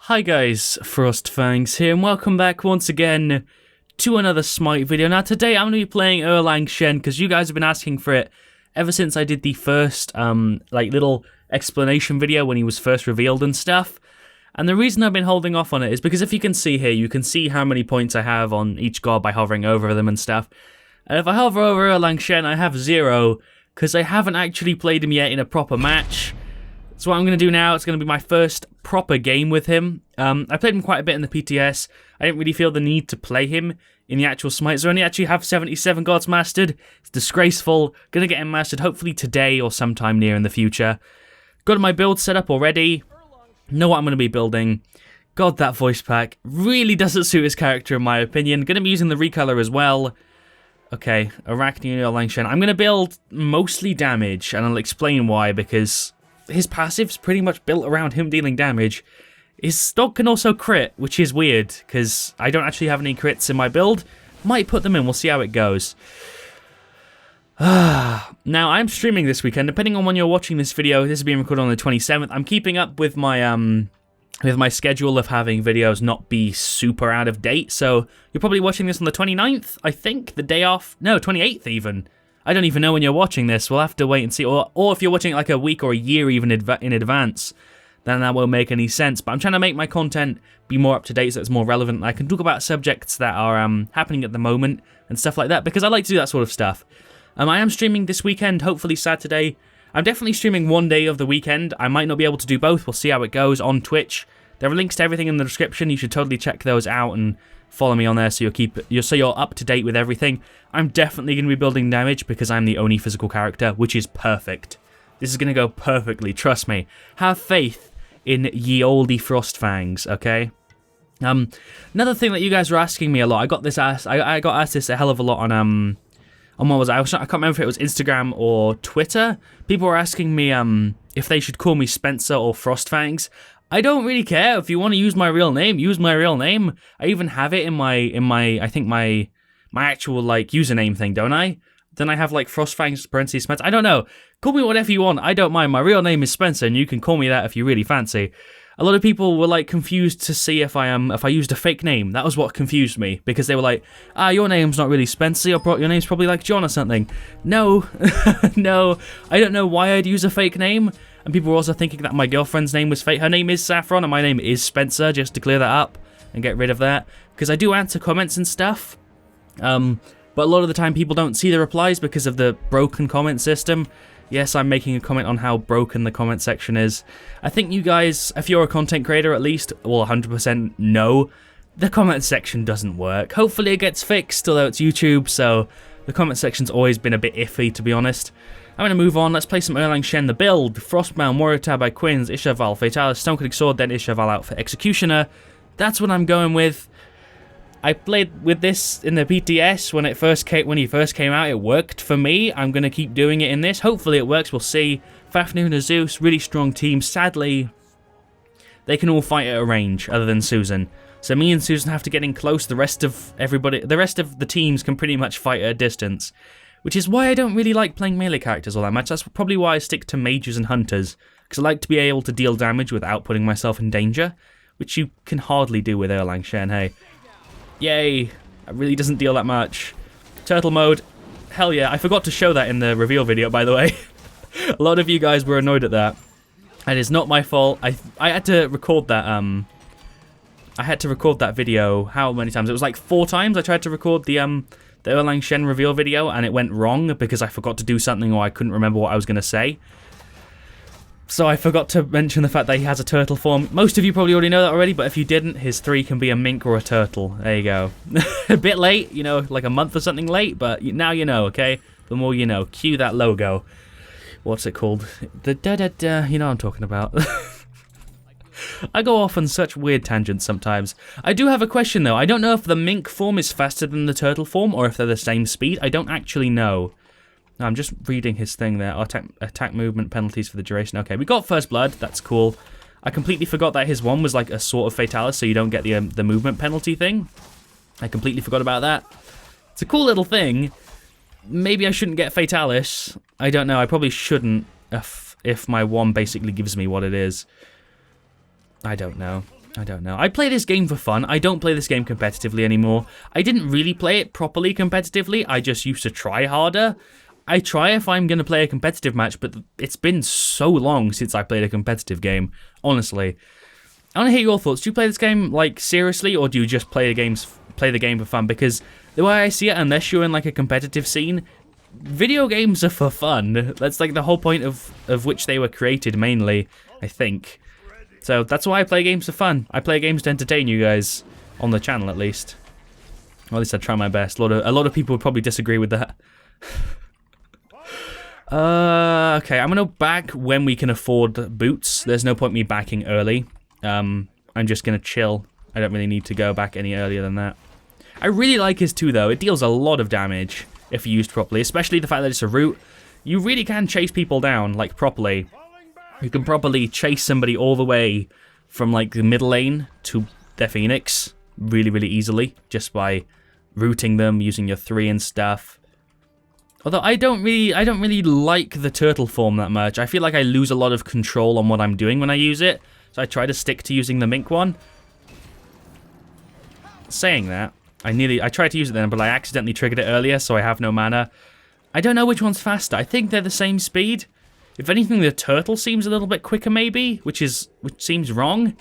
Hi guys, FrostFangs here, and welcome back once again to another Smite video. Now today I'm going to be playing Erlang Shen, because you guys have been asking for it ever since I did the first, little explanation video when he was first revealed and stuff. And the reason I've been holding off on it is because if you can see here, you can see how many points I have on each god by hovering over them and stuff. And if I hover over Erlang Shen, I have 0, because I haven't actually played him yet in a proper match. So what I'm going to do now, it's going to be my first proper game with him. I played him quite a bit in the PTS. I didn't really feel the need to play him in the actual Smite Zone. I actually have 77 gods mastered. It's disgraceful. Going to get him mastered hopefully today or sometime near in the future. Got my build set up already. Know what I'm going to be building. God, that voice pack really doesn't suit his character in my opinion. Going to be using the recolor as well. Okay, Arachne Erlang Shen. I'm going to build mostly damage, and I'll explain why, because his passive's pretty much built around him dealing damage. His stock can also crit, which is weird, because I don't actually have any crits in my build. Might put them in, we'll see how it goes. Now, I'm streaming this weekend. Depending on when you're watching this video, this is being recorded on the 27th. I'm keeping up with my schedule of having videos not be super out of date, so you're probably watching this on the 29th, I think, the day off. No, 28th even. I don't even know when you're watching this. We'll have to wait and see. Or if you're watching it like a week or a year even in advance, then that won't make any sense. But I'm trying to make my content be more up to date so it's more relevant. I can talk about subjects that are happening at the moment and stuff like that, because I like to do that sort of stuff. I am streaming this weekend, hopefully Saturday. I'm definitely streaming one day of the weekend. I might not be able to do both. We'll see how it goes on Twitch. There are links to everything in the description. You should totally check those out and follow me on there so you're up to date with everything. I'm definitely going to be building damage because I'm the only physical character, which is perfect. This is going to go perfectly, trust me. Have faith in ye olde FrostFangs, okay? Another thing that you guys were asking me a lot, I got asked this a hell of a lot on what was I can't remember if it was Instagram or Twitter. People were asking me if they should call me Spencer or FrostFangs. I don't really care. If you want to use my real name, use my real name. I even have it in my I think my actual like username thing, don't I? Then I have like FrostFangs parentheses Spencer. I don't know. Call me whatever you want. I don't mind. My real name is Spencer, and you can call me that if you really fancy. A lot of people were like confused to see if I used a fake name. That was what confused me, because they were like, your name's not really Spencer. Your name's probably like John or something. No, no. I don't know why I'd use a fake name. And people were also thinking that my girlfriend's name was fake. Her name is Saffron, and my name is Spencer, just to clear that up and get rid of that. Because I do answer comments and stuff. But a lot of the time people don't see the replies because of the broken comment system. Yes, I'm making a comment on how broken the comment section is. I think you guys, if you're a content creator at least, will 100% know the comment section doesn't work. Hopefully it gets fixed, although it's YouTube, so the comment section's always been a bit iffy, to be honest. I'm going to move on. Let's play some Erlang Shen. The build: Frostbound, Warrior Tab by Quins, Ishaval, Fatalis, Stoneclick Sword, then Ishaval out for Executioner. That's what I'm going with. I played with this in the PTS when he first came out. It worked for me. I'm going to keep doing it in this. Hopefully it works. We'll see. Fafnir and Zeus, really strong team. Sadly, they can all fight at a range other than Susan. So me and Susan have to get in close. The rest of the teams can pretty much fight at a distance. Which is why I don't really like playing melee characters all that much. That's probably why I stick to mages and hunters, because I like to be able to deal damage without putting myself in danger, which you can hardly do with Erlang Shen, hey. Yay, it really doesn't deal that much. Turtle mode, hell yeah. I forgot to show that in the reveal video, by the way. A lot of you guys were annoyed at that. And it's not my fault. I had to record that, video, how many times? It was like 4 times I tried to record the Erlang Shen reveal video, and it went wrong because I forgot to do something or I couldn't remember what I was going to say. So I forgot to mention the fact that he has a turtle form. Most of you probably already know that already, but if you didn't, his 3 can be a mink or a turtle. There you go. A bit late, you know, like a month or something late, but now you know, okay? The more you know. Cue that logo. What's it called? The da-da-da, you know what I'm talking about. I go off on such weird tangents sometimes. I do have a question though. I don't know if the mink form is faster than the turtle form or if they're the same speed. I don't actually know. No, I'm just reading his thing there. Attack movement penalties for the duration. Okay, we got first blood. That's cool. I completely forgot that his one was like a sort of fatalis, so you don't get the movement penalty thing. I completely forgot about that. It's a cool little thing. Maybe I shouldn't get fatalis. I don't know. I probably shouldn't if my one basically gives me what it is. I don't know. I don't know. I play this game for fun. I don't play this game competitively anymore. I didn't really play it properly competitively. I just used to try harder. I try if I'm going to play a competitive match, but it's been so long since I played a competitive game, honestly. I want to hear your thoughts. Do you play this game, like, seriously, or do you just play the game for fun? Because the way I see it, unless you're in, like, a competitive scene, video games are for fun. That's, like, the whole point of which they were created, mainly, I think. So that's why I play games for fun. I play games to entertain you guys, on the channel, at least. Or at least I try my best. A lot of people would probably disagree with that. Okay, I'm gonna back when we can afford boots. There's no point me backing early. I'm just gonna chill. I don't really need to go back any earlier than that. I really like his 2 though. It deals a lot of damage if used properly, especially the fact that it's a root. You really can chase people down, like, properly. You can properly chase somebody all the way from, like, the middle lane to their Phoenix really, really easily, just by rooting them, using your 3 and stuff. Although I don't really like the turtle form that much. I feel like I lose a lot of control on what I'm doing when I use it, so I try to stick to using the mink one. Saying that, I tried to use it then, but I accidentally triggered it earlier, so I have no mana. I don't know which one's faster. I think they're the same speed. If anything, the turtle seems a little bit quicker, maybe, which seems wrong.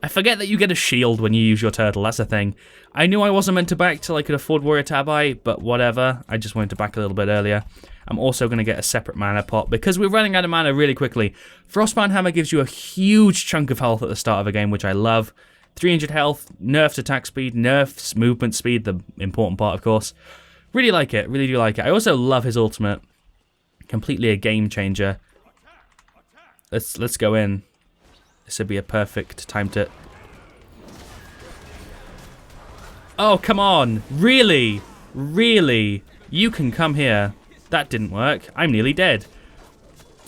I forget that you get a shield when you use your turtle, that's the thing. I knew I wasn't meant to back till I could afford Warrior Tabai, but whatever. I just wanted to back a little bit earlier. I'm also going to get a separate mana pot, because we're running out of mana really quickly. Frostbound Hammer gives you a huge chunk of health at the start of a game, which I love. 300 health, nerfs attack speed, nerfs movement speed, the important part, of course. Really like it, really do like it. I also love his ultimate. Completely a game changer. Let's go in. This would be a perfect time to... Oh, come on! Really? Really? You can come here. That didn't work. I'm nearly dead.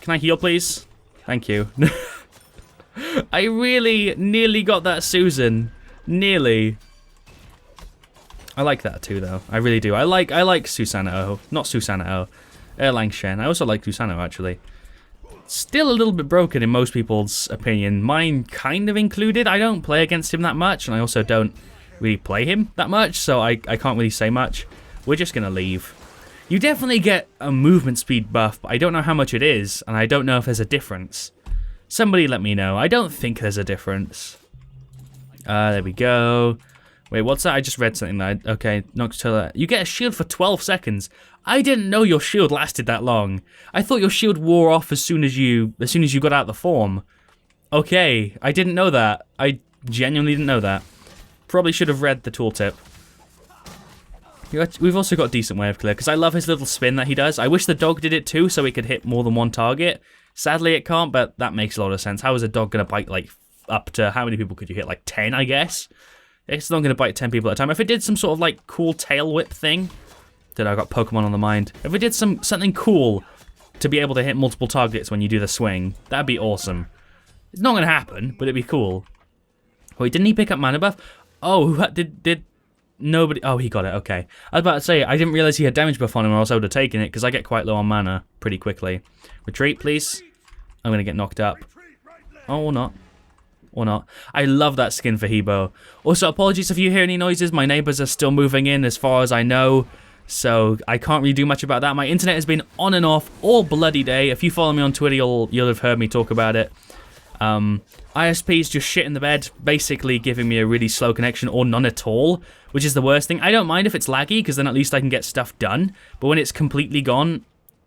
Can I heal, please? Thank you. I really nearly got that Susan. Nearly. I like that too, though. I really do. I like Susanoo. Not Susanoo. Erlang Shen. I also like Susanoo, actually. Still a little bit broken in most people's opinion. Mine kind of included. I don't play against him that much, and I also don't really play him that much, so I can't really say much. We're just going to leave. You definitely get a movement speed buff, but I don't know how much it is, and I don't know if there's a difference. Somebody let me know. I don't think there's a difference. There we go. Wait, what's that? I just read something that okay, Noctilla. You get a shield for 12 seconds. I didn't know your shield lasted that long. I thought your shield wore off as soon as you got out the form. Okay, I didn't know that. I genuinely didn't know that. Probably should have read the tooltip. We've also got a decent wave clear, because I love his little spin that he does. I wish the dog did it too, so it could hit more than one target. Sadly, it can't, but that makes a lot of sense. How is a dog going to bite, like, up to... How many people could you hit? Like, 10, I guess? It's not going to bite 10 people at a time. If it did some sort of, like, cool tail whip thing... I got Pokemon on the mind. If it did something cool to be able to hit multiple targets when you do the swing, that'd be awesome. It's not going to happen, but it'd be cool. Wait, didn't he pick up mana buff? Oh, did nobody... Oh, he got it, okay. I was about to say, I didn't realize he had damage buff on him, or else I would have taken it, because I get quite low on mana pretty quickly. Retreat, please. I'm going to get knocked up. Oh, or not. Or not. I love that skin for Hebo. Also, apologies if you hear any noises. My neighbors are still moving in, as far as I know. So I can't really do much about that. My internet has been on and off all bloody day. If you follow me on Twitter, you'll have heard me talk about it. ISP's just shit in the bed, basically giving me a really slow connection or none at all, which is the worst thing. I don't mind if it's laggy, because then at least I can get stuff done. But when it's completely gone,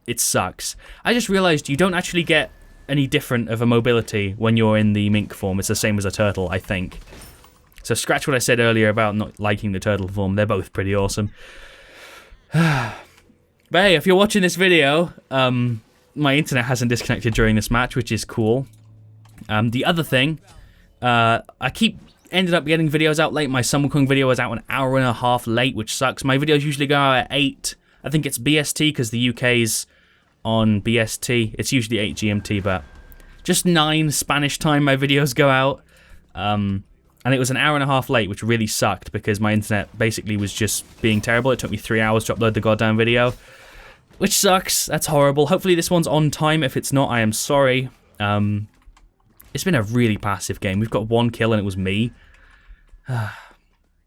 it sucks. I just realized you don't actually get any different of a mobility when you're in the mink form. It's the same as a turtle, I think. So scratch what I said earlier about not liking the turtle form. They're both pretty awesome. But hey, if you're watching this video, my internet hasn't disconnected during this match, which is cool. The other thing, I ended up getting videos out late. My Summer Kong video was out an hour and a half late, which sucks. My videos usually go out at 8. I think it's BST, because the UK's on BST. It's usually 8 GMT, but just 9 Spanish time my videos go out. And it was an hour and a half late, which really sucked, because my internet basically was just being terrible. It took me 3 hours to upload the goddamn video, which sucks. That's horrible. Hopefully this one's on time. If it's not, I am sorry. It's been a really passive game. We've got 1 kill and it was me. I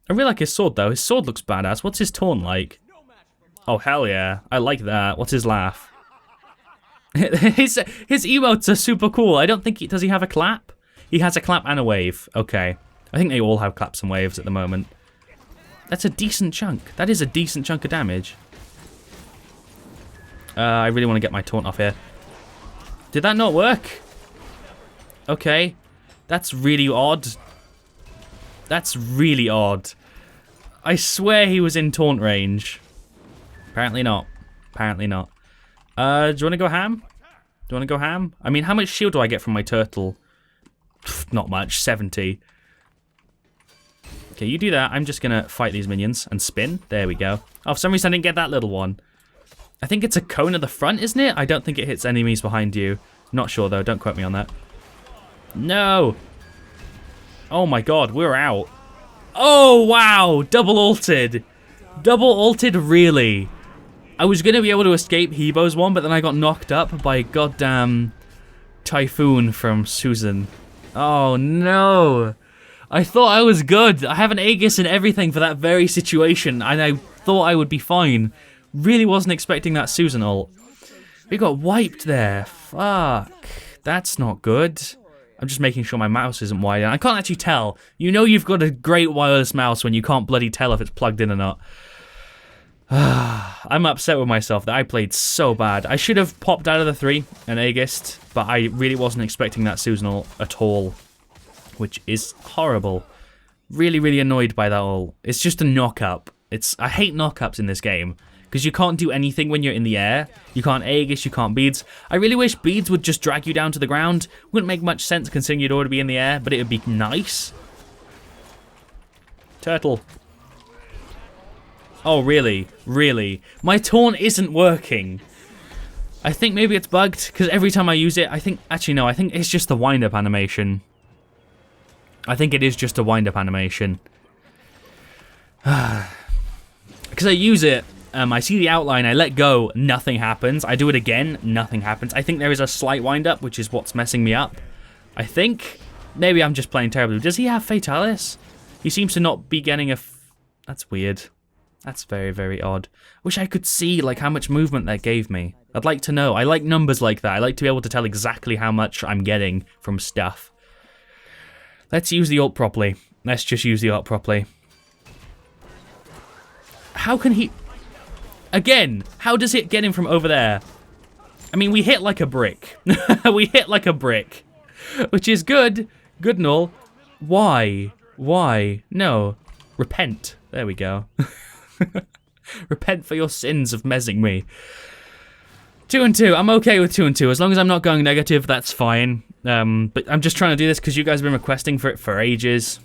really like his sword, though. His sword looks badass. What's his taunt like? Oh, hell yeah. I like that. What's his laugh? his emotes are super cool. I don't think does he have a clap? He has a clap and a wave. Okay. I think they all have claps and waves at the moment. That's a decent chunk. That is a decent chunk of damage. I really want to get my taunt off here. Did that not work? Okay. That's really odd. That's really odd. I swear he was in taunt range. Apparently not. Apparently not. Do you want to go ham? Do you want to go ham? I mean, how much shield do I get from my turtle? Not much. 70. Okay, you do that. I'm just going to fight these minions and spin. There we go. Oh, for some reason I didn't get that little one. I think it's a cone at the front, isn't it? I don't think it hits enemies behind you. Not sure, though. Don't quote me on that. No! Oh my god, we're out. Oh, wow! Double ulted. Double ulted, really? I was going to be able to escape Hebo's one, but then I got knocked up by a goddamn Typhoon from Susan. Oh, no. I thought I was good. I have an Aegis and everything for that very situation, and I thought I would be fine. Really wasn't expecting that Susan ult. We got wiped there. Fuck. That's not good. I'm just making sure my mouse isn't wired. I can't actually tell. You know you've got a great wireless mouse when you can't bloody tell if it's plugged in or not. I'm upset with myself that I played so bad. I should have popped out of the 3 and Aegis, but I really wasn't expecting that Susan ult at all. Which is horrible. Really, really annoyed by that ult. It's just a knock-up. I hate knock-ups in this game. Because you can't do anything when you're in the air. You can't Aegis, you can't beads. I really wish beads would just drag you down to the ground. Wouldn't make much sense considering you'd already be in the air, but it would be nice. Turtle. Oh, really? Really? My taunt isn't working. I think maybe it's bugged, because every time I use it, I think... Actually, no, I think it's just the wind-up animation. I think it is just a wind-up animation. Because I use it... I see the outline, I let go, nothing happens. I do it again, nothing happens. I think there is a slight wind-up, which is what's messing me up. I think. Maybe I'm just playing terribly. Does he have Fatalis? He seems to not be getting a... That's weird. That's very, very odd. Wish I could see, like, how much movement that gave me. I'd like to know. I like numbers like that. I like to be able to tell exactly how much I'm getting from stuff. Let's use the ult properly. Let's just use the ult properly. How can he... Again, how does it get him from over there? I mean, we hit like a brick. We hit like a brick. Which is good. Good and all. Why? Why? No. Repent. There we go. Repent for your sins of mezzing me. 2 and 2. I'm okay with 2 and 2. As long as I'm not going negative, that's fine. But I'm just trying to do this because you guys have been requesting for it for ages.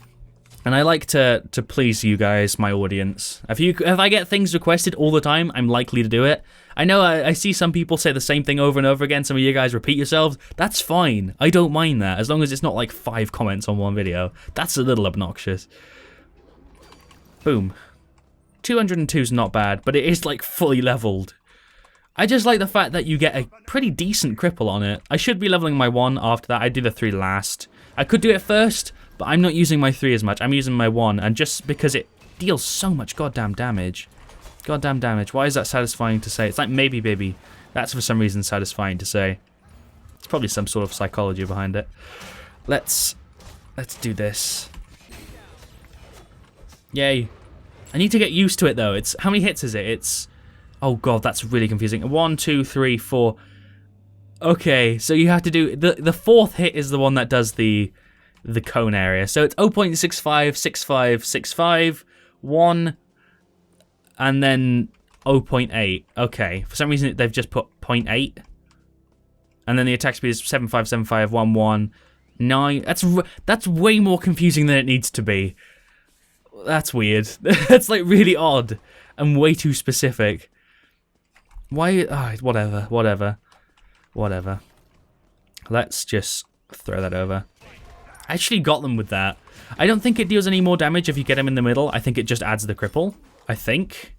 And I like to please you guys, my audience. If I get things requested all the time, I'm likely to do it. I know I see some people say the same thing over and over again. Some of you guys repeat yourselves. That's fine. I don't mind that, as long as it's not like 5 comments on one video. That's a little obnoxious. Boom. 202 is not bad, but it is like fully leveled. I just like the fact that you get a pretty decent cripple on it. I should be leveling my 1 after that. I do the 3 last. I could do it first, but I'm not using my 3 as much. I'm using my 1, and just because it deals so much goddamn damage. Goddamn damage. Why is that satisfying to say? It's like maybe baby. That's for some reason satisfying to say. It's probably some sort of psychology behind it. Let's do this. Yay. I need to get used to it though. It's how many hits is it? It's oh god, that's really confusing. 1, 2, 3, 4. Okay, so you have to do the 4th hit is the one that does the cone area. So it's 0.65, 65, 65, 1, and then 0.8. Okay, for some reason they've just put 0.8. And then the attack speed is 75, 75, 1, 1, 9. That's way more confusing than it needs to be. That's weird. That's like really odd and way too specific. Why? Oh, whatever. Let's just throw that over. I actually got them with that. I don't think it deals any more damage if you get him in the middle. I think it just adds the cripple. I think.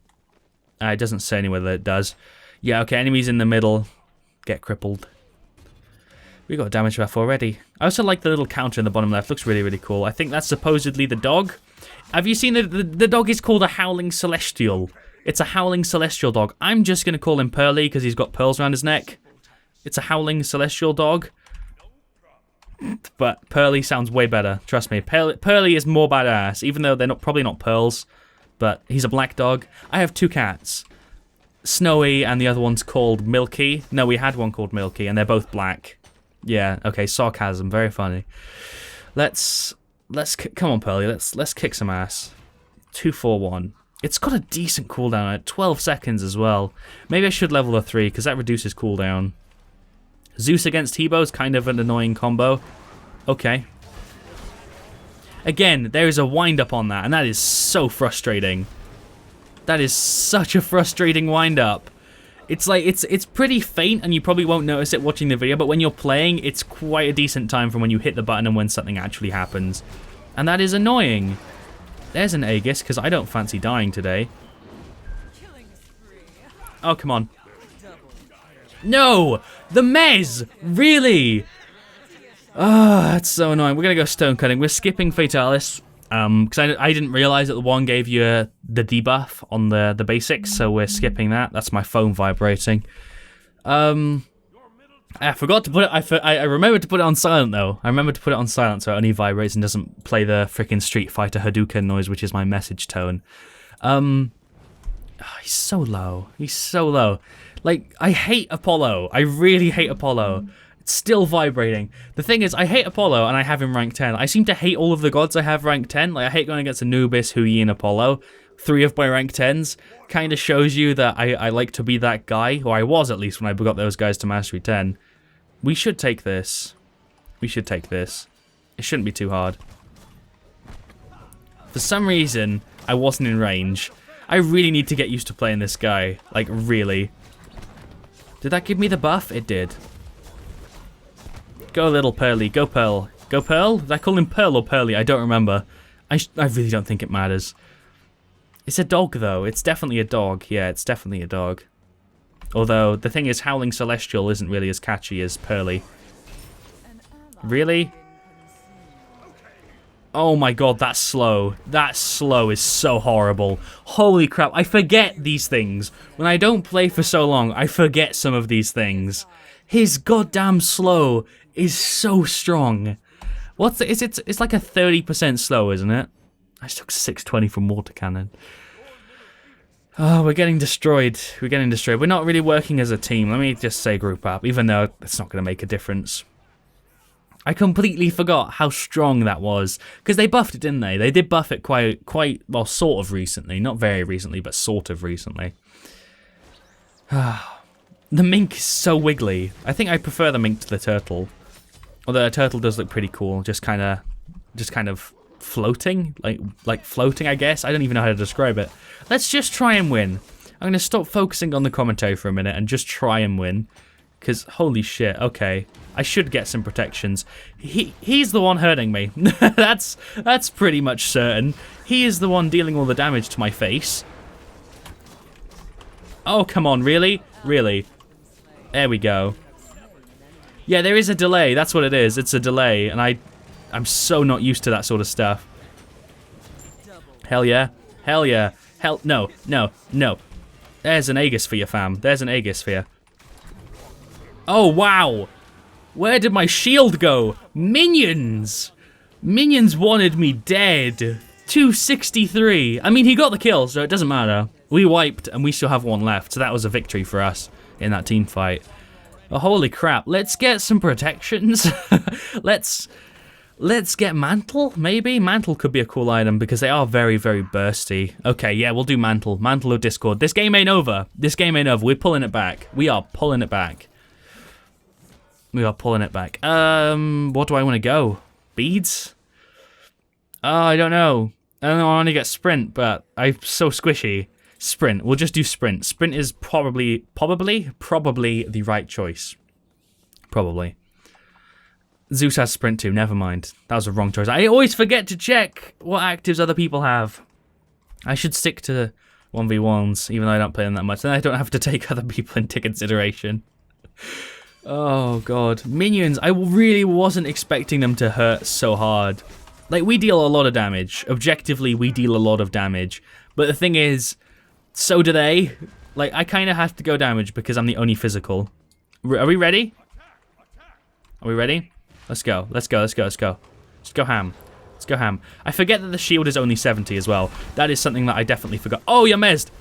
It doesn't say anywhere that it does. Yeah, okay, enemies in the middle get crippled. We got a damage buff already. I also like the little counter in the bottom left. Looks really, really cool. I think that's supposedly the dog. Have you seen the dog is called a Howling Celestial. It's a Howling Celestial dog. I'm just going to call him Pearly because he's got pearls around his neck. It's a Howling Celestial dog. But Pearly sounds way better. Trust me. Pearly is more badass, even though they're probably not pearls. But he's a black dog. I have 2 cats. Snowy and the other one's called Milky. No, we had one called Milky and they're both black. Yeah, okay, sarcasm, very funny. Let's come on, Pearly, let's kick some ass. 2-4-1. It's got a decent cooldown at 12 seconds as well. Maybe I should level the 3 because that reduces cooldown. Zeus against Hebo is kind of an annoying combo. Okay. Again, there is a wind up on that, and that is so frustrating. That is such a frustrating wind up. It's like, it's pretty faint and you probably won't notice it watching the video, but when you're playing, it's quite a decent time from when you hit the button and when something actually happens. And that is annoying. There's an Aegis, because I don't fancy dying today. Oh, come on. No! The Mez! Really? Oh, that's so annoying. We're going to go stone cutting. We're skipping Fatalis. Because I didn't realize that the one gave you the debuff on the basics, so we're skipping that. That's my phone vibrating. I forgot to put it. I remembered to put it on silent though. I remembered to put it on silent so it only vibrates and doesn't play the freaking Street Fighter Hadouken noise, which is my message tone. He's so low. He's so low. Like, I hate Apollo. I really hate Apollo. It's still vibrating. The thing is, I hate Apollo and I have him rank 10. I seem to hate all of the gods I have rank 10. Like, I hate going against Anubis, Huyi, and Apollo. 3 of my rank 10s. Kind of shows you that I like to be that guy, or I was at least when I got those guys to Mastery 10. We should take this. We should take this. It shouldn't be too hard. For some reason, I wasn't in range. I really need to get used to playing this guy. Like, really. Did that give me the buff? It did. Go little Pearly, go Pearl. Go Pearl? Did I call him Pearl or Pearly? I don't remember. I really don't think it matters. It's a dog though, it's definitely a dog. Yeah, it's definitely a dog. Although, the thing is, Howling Celestial isn't really as catchy as Pearly. Really? Oh my god, that's slow. That slow is so horrible. Holy crap, I forget these things. When I don't play for so long, I forget some of these things. His goddamn slow is so strong. It's like a 30% slow, isn't it? I just took 620 from Water Cannon. Oh, we're getting destroyed. We're getting destroyed. We're not really working as a team. Let me just say group up, even though it's not going to make a difference. I completely forgot how strong that was. Because they buffed it, didn't they? They did buff it quite, well, sort of recently. Not very recently, but sort of recently. The mink is so wiggly. I think I prefer the mink to the turtle. Although the turtle does look pretty cool. Just kind of floating. Like floating, I guess. I don't even know how to describe it. Let's just try and win. I'm going to stop focusing on the commentary for a minute and just try and win. Because, holy shit, okay. I should get some protections. He's the one hurting me. That's pretty much certain. He is the one dealing all the damage to my face. Oh, come on, really? Really? There we go. Yeah, there is a delay. That's what it is. It's a delay, and I'm so not used to that sort of stuff. Hell yeah. Hell yeah. Hell, no, no, no. There's an Aegis for you, fam. There's an Aegis for you. Oh, wow. Where did my shield go? Minions! Minions wanted me dead. 263. I mean, he got the kill, so it doesn't matter. We wiped, and we still have one left, so that was a victory for us in that team fight. Oh, holy crap. Let's get some protections. Let's get Mantle, maybe? Mantle could be a cool item, because they are very, very bursty. Okay, yeah, we'll do Mantle. Mantle or Discord. This game ain't over. This game ain't over. We're pulling it back. We are pulling it back. We are pulling it back. What do I want to go? Beads? I don't know. I don't know, I want to get Sprint, but I'm so squishy. Sprint. We'll just do Sprint. Sprint is probably the right choice. Probably. Zeus has Sprint too. Never mind. That was a wrong choice. I always forget to check what actives other people have. I should stick to 1v1s, even though I don't play them that much. Then I don't have to take other people into consideration. Oh god. Minions, I really wasn't expecting them to hurt so hard. Like, we deal a lot of damage. Objectively, we deal a lot of damage. But the thing is, so do they. Like, I kind of have to go damage because I'm the only physical. Are we ready? Are we ready? Let's go. Let's go. Let's go. Let's go. Let's go ham. Let's go ham. I forget that the shield is only 70 as well. That is something that I definitely forgot. Oh, you're mezzed.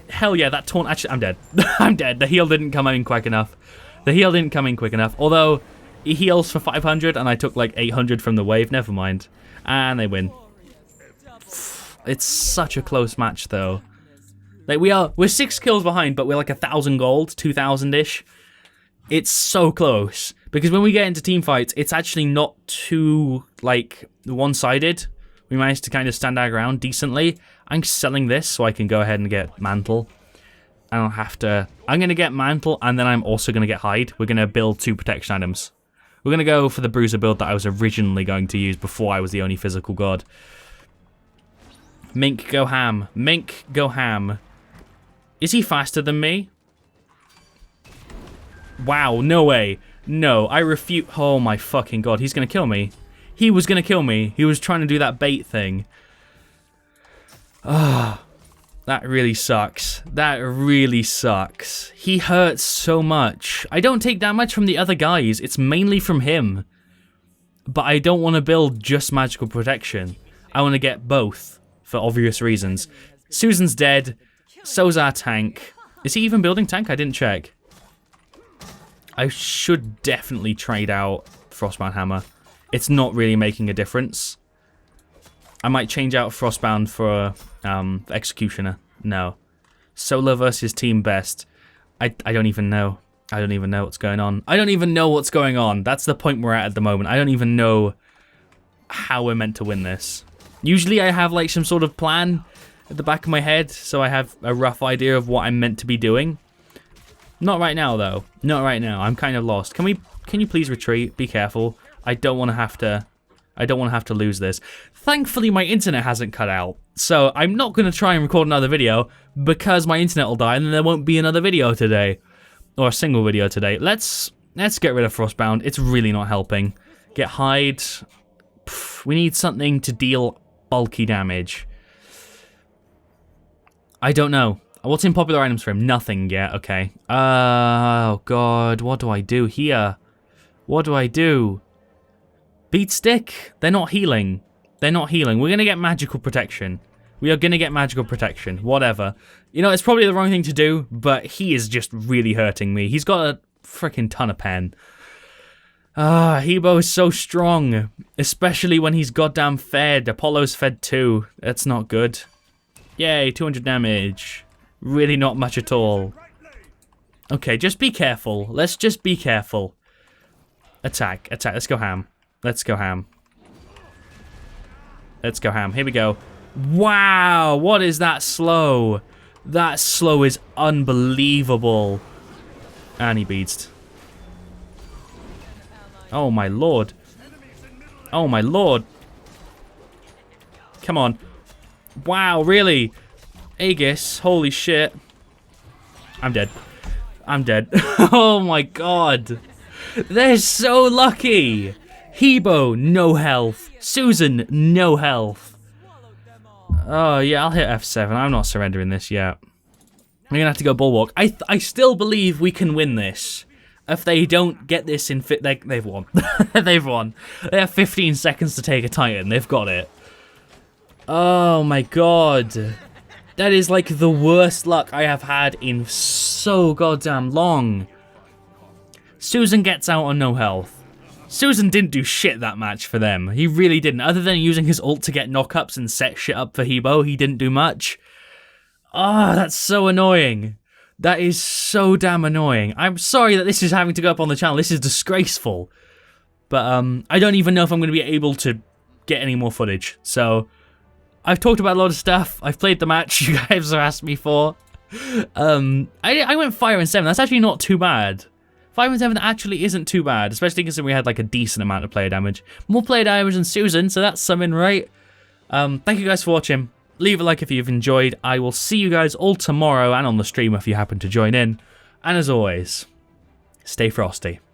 Hell yeah, that taunt. Actually, I'm dead. I'm dead. The heal didn't come in quick enough. The heal didn't come in quick enough. Although, he heals for 500 and I took like 800 from the wave. Never mind. And they win. It's such a close match though. Like we're 6 kills behind, but we're like 1,000 gold, 2,000-ish. It's so close. Because when we get into team fights, it's actually not too, like, one-sided. We managed to kind of stand our ground decently. I'm selling this so I can go ahead and get Mantle. I don't have to... I'm going to get Mantle, and then I'm also going to get Hide. We're going to build 2 protection items. We're going to go for the Bruiser build that I was originally going to use before I was the only physical god. Mink, go ham. Mink, go ham. Is he faster than me? Wow, no way. No, I refute. Oh my fucking god, he's gonna kill me. He was gonna kill me. He was trying to do that bait thing. Ah, that really sucks. That really sucks. He hurts so much. I don't take damage from the other guys. It's mainly from him. But I don't want to build just magical protection. I want to get both for obvious reasons. Susan's dead. So's our tank. Is he even building tank? I didn't check. I should definitely trade out Frostbound Hammer. It's not really making a difference. I might change out Frostbound for Executioner. No. Solo versus Team Best. I don't even know. I don't even know what's going on. I don't even know what's going on. That's the point we're at the moment. I don't even know how we're meant to win this. Usually I have like some sort of plan at the back of my head, so I have a rough idea of what I'm meant to be doing. Not right now, though. Not right now. I'm kind of lost. Can you please retreat? Be careful. I don't want to have to lose this. Thankfully, my internet hasn't cut out, so I'm not going to try and record another video because my internet will die and then there won't be another video today, or a single video today. Let's get rid of Frostbound. It's really not helping. Get Hide. We need something to deal bulky damage. I don't know. What's in popular items for him? Nothing yet. Okay. Oh, God. What do I do here? What do I do? Beat Stick? They're not healing. They're not healing. We're going to get magical protection. We are going to get magical protection. Whatever. You know, it's probably the wrong thing to do, but he is just really hurting me. He's got a freaking ton of pen. Ah, Hebo is so strong. Especially when he's goddamn fed. Apollo's fed too. That's not good. Yay, 200 damage. Really not much at all. Okay, just be careful. Let's just be careful. Attack, attack. Let's go ham. Let's go ham. Let's go ham. Here we go. Wow, what is that slow? That slow is unbelievable. And he beats. Oh my lord. Oh my lord. Come on. Wow, really? Aegis, holy shit. I'm dead. I'm dead. Oh my god. They're so lucky. Hebo, no health. Susan, no health. Oh yeah, I'll hit F7. I'm not surrendering this yet. I'm gonna have to go Bulwark. I still believe we can win this. If they don't get this in fit, they've won. They've won. They have 15 seconds to take a Titan. They've got it. Oh my god. That is like the worst luck I have had in so goddamn long. Susan gets out on no health. Susan didn't do shit that match for them. He really didn't. Other than using his ult to get knockups and set shit up for Hebo, he didn't do much. Ah, oh, that's so annoying. That is so damn annoying. I'm sorry that this is having to go up on the channel. This is disgraceful. But I don't even know if I'm going to be able to get any more footage. So I've talked about a lot of stuff. I've played the match you guys have asked me for. I went 5 and 7. That's actually not too bad. 5 and 7 actually isn't too bad, especially considering we had like a decent amount of player damage. More player damage than Susan, so that's something, right? Thank you guys for watching. Leave a like if you've enjoyed. I will see you guys all tomorrow and on the stream if you happen to join in. And as always, stay frosty.